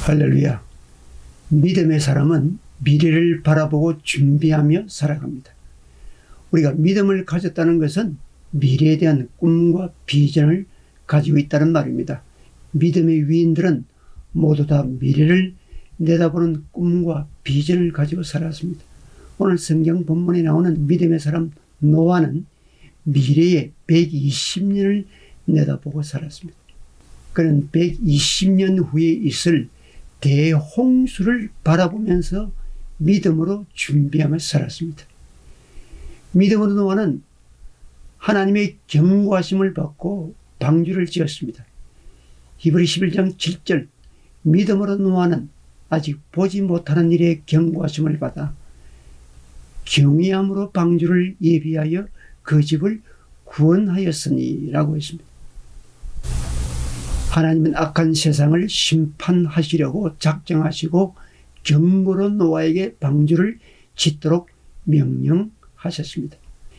할렐루야. 믿음의 사람은 미래를 바라보고 준비하며 살아갑니다. 우리가 믿음을 가졌다는 것은 미래에 대한 꿈과 비전을 가지고 있다는 말입니다. 믿음의 위인들은 모두 다 미래를 내다보는 꿈과 비전을 가지고 살았습니다. 오늘 성경 본문에 나오는 믿음의 사람 노아는 미래에 120년을 내다보고 살았습니다. 그는 120년 후에 있을 대홍수를 바라보면서 믿음으로 준비하며 살았습니다. 믿음으로 노아는 하나님의 경고하심을 받고 방주를 지었습니다. 히브리 11장 7절, 믿음으로 노아는 아직 보지 못하는 일에 경고하심을 받아 경외함으로 방주를 예비하여 그 집을 구원하였으니 라고 했습니다. 하나님은 악한 세상을 심판하시려고 작정하시고 경고로 노아에게 방주를 짓도록 명령하셨습니다.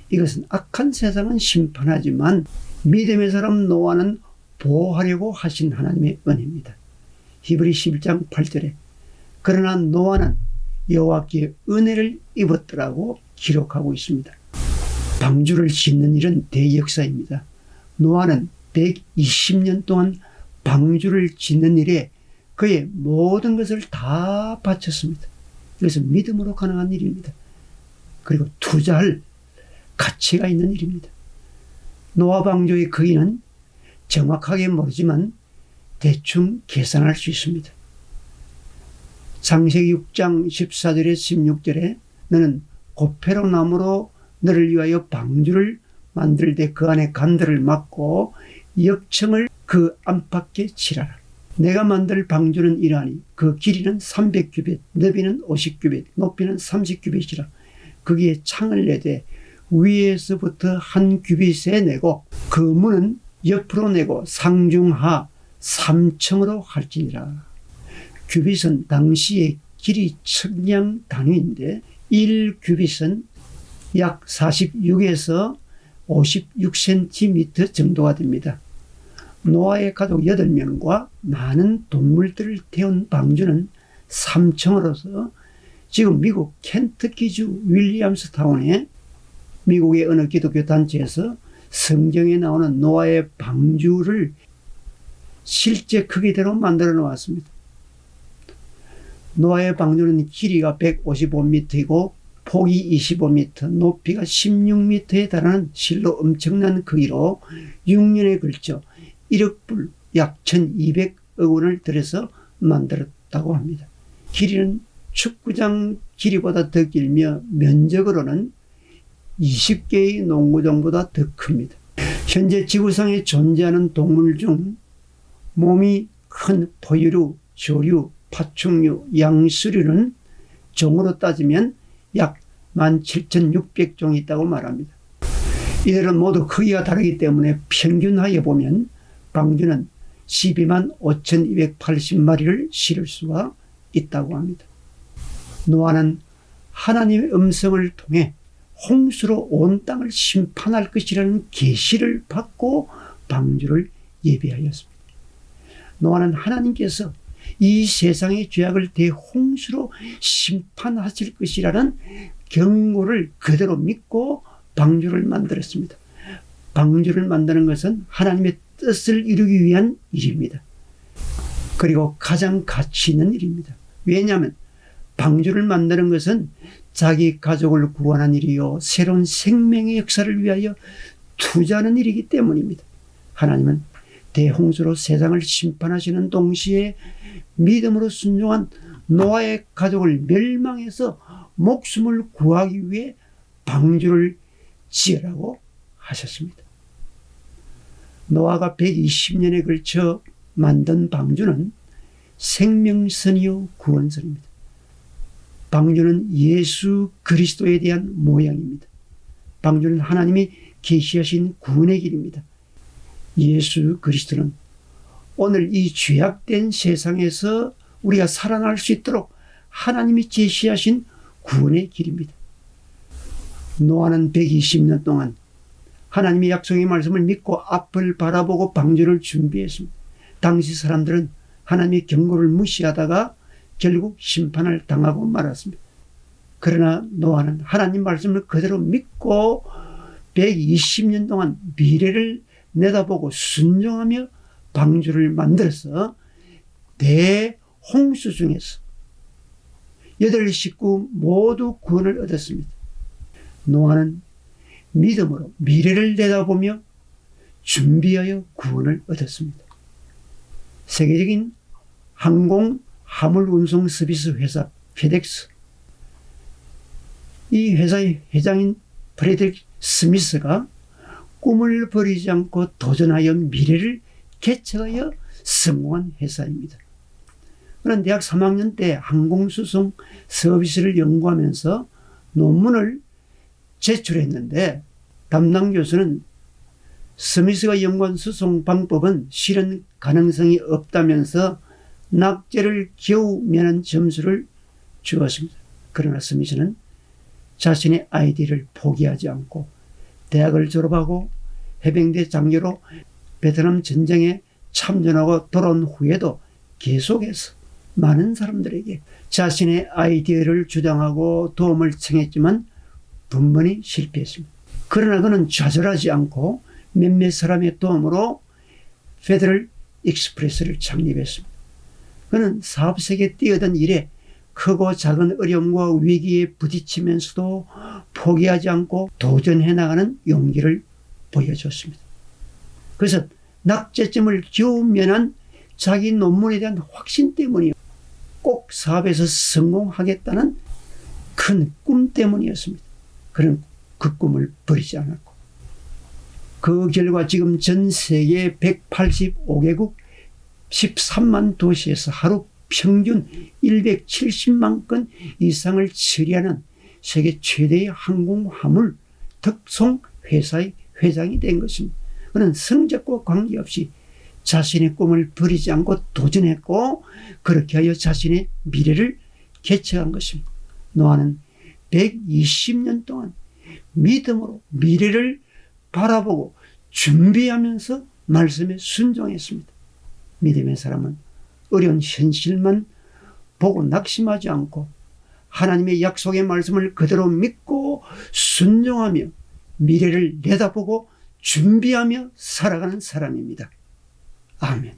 이것은 악한 세상은 심판하지만 믿음의 사람 노아는 보호하려고 하신 하나님의 은혜입니다. 히브리 11장 8절에 그러나 노아는 여호와께 은혜를 입었더라고 기록하고 있습니다. 방주를 짓는 일은 대역사입니다. 노아는 120년 동안 방주를 짓는 일에 그의 모든 것을 다 바쳤습니다. 이것은 믿음으로 가능한 일입니다. 그리고 투자할 가치가 있는 일입니다. 노아 방주의 크기는 정확하게 모르지만 대충 계산할 수 있습니다. 창세기 6장 14절에 16절에 너는 고페로 나무로 너를 위하여 방주를 만들 때 그 안에 간들을 막고 역청을 그 안팎에 칠하라. 내가 만들 방주는 이러하니 그 길이는 300규빗, 너비는 50규빗, 높이는 30규빗이라. 거기에 창을 내되 위에서부터 한 규빗에 내고 그 문은 옆으로 내고 상중하 3층으로 할지니라. 규빗은 당시의 길이 측량 단위인데 1규빗은 약 46에서 56cm 정도가 됩니다. 노아의 가족 8명과 많은 동물들을 태운 방주는 3층으로서 지금 미국 켄터키주 윌리엄스타운에 미국의 어느 기독교 단체에서 성경에 나오는 노아의 방주를 실제 크기대로 만들어 놓았습니다. 노아의 방주는 길이가 155m이고 폭이 25m, 높이가 16m에 달하는 실로 엄청난 크기로 6년에 걸쳐 1억 불, 약 1200억 원을 들여서 만들었다고 합니다. 길이는 축구장 길이보다 더 길며 면적으로는 20개의 농구장보다 더 큽니다. 현재 지구상에 존재하는 동물 중 몸이 큰 포유류, 조류, 파충류, 양수류는 종으로 따지면 약 17,600종이 있다고 말합니다. 이들은 모두 크기가 다르기 때문에 평균하여 보면 방주는 12만 5,280마리를 실을 수가 있다고 합니다. 노아는 하나님의 음성을 통해 홍수로 온 땅을 심판할 것이라는 계시를 받고 방주를 예비하였습니다. 노아는 하나님께서 이 세상의 죄악을 대홍수로 심판하실 것이라는 경고를 그대로 믿고 방주를 만들었습니다. 방주를 만드는 것은 하나님의 뜻을 이루기 위한 일입니다. 그리고 가장 가치 있는 일입니다. 왜냐하면 방주를 만드는 것은 자기 가족을 구원한 일이요 새로운 생명의 역사를 위하여 투자하는 일이기 때문입니다. 하나님은 대홍수로 세상을 심판하시는 동시에 믿음으로 순종한 노아의 가족을 멸망해서 목숨을 구하기 위해 방주를 지으라고 하셨습니다. 노아가 120년에 걸쳐 만든 방주는 생명선이요 구원선입니다. 방주는 예수 그리스도에 대한 모양입니다. 방주는 하나님이 계시하신 구원의 길입니다. 예수 그리스도는 오늘 이 죄악된 세상에서 우리가 살아날 수 있도록 하나님이 제시하신 구원의 길입니다. 노아는 120년 동안 하나님의 약속의 말씀을 믿고 앞을 바라보고 방주를 준비했습니다. 당시 사람들은 하나님의 경고를 무시하다가 결국 심판을 당하고 말았습니다. 그러나 노아는 하나님 말씀을 그대로 믿고 120년 동안 미래를 내다보고 순종하며 방주를 만들어서 대홍수 중에서 8식구 모두 구원을 얻었습니다. 노아는 믿음으로 미래를 내다보며 준비하여 구원을 얻었습니다. 세계적인 항공 화물 운송 서비스 회사 페덱스, 이 회사의 회장인 프레드릭 스미스가 꿈을 버리지 않고 도전하여 미래를 개척하여 성공한 회사입니다. 그는 대학 3학년 때 항공수송 서비스를 연구하면서 논문을 제출했는데 담당 교수는 스미스가 연구한 수송 방법은 실현 가능성이 없다면서 낙제를 겨우 면한 점수를 주었습니다. 그러나 스미스는 자신의 아이디어를 포기하지 않고 대학을 졸업하고 해병대 장교로 베트남 전쟁에 참전하고 돌아온 후에도 계속해서 많은 사람들에게 자신의 아이디어를 주장하고 도움을 청했지만 번번이 실패했습니다. 그러나 그는 좌절하지 않고 몇몇 사람의 도움으로 페더럴 익스프레스를 창립했습니다. 그는 사업세계에 뛰어든 일에 크고 작은 어려움과 위기에 부딪히면서도 포기하지 않고 도전해 나가는 용기를 보여줬습니다. 그래서 낙제점을 겨우 면한 자기 논문에 대한 확신 때문이요, 꼭 사업에서 성공하겠다는 큰 꿈 때문이었습니다. 그는 그 꿈을 버리지 않았고, 그 결과 지금 전 세계 185개국 13만 도시에서 하루 평균 170만 건 이상을 처리하는 세계 최대의 항공화물 특송 회사의 회장이 된 것입니다. 그는 성적과 관계없이 자신의 꿈을 버리지 않고 도전했고, 그렇게 하여 자신의 미래를 개척한 것입니다. 노아는 120년 동안 믿음으로 미래를 바라보고 준비하면서 말씀에 순종했습니다. 믿음의 사람은 어려운 현실만 보고 낙심하지 않고 하나님의 약속의 말씀을 그대로 믿고 순종하며 미래를 내다보고 준비하며 살아가는 사람입니다. 아멘.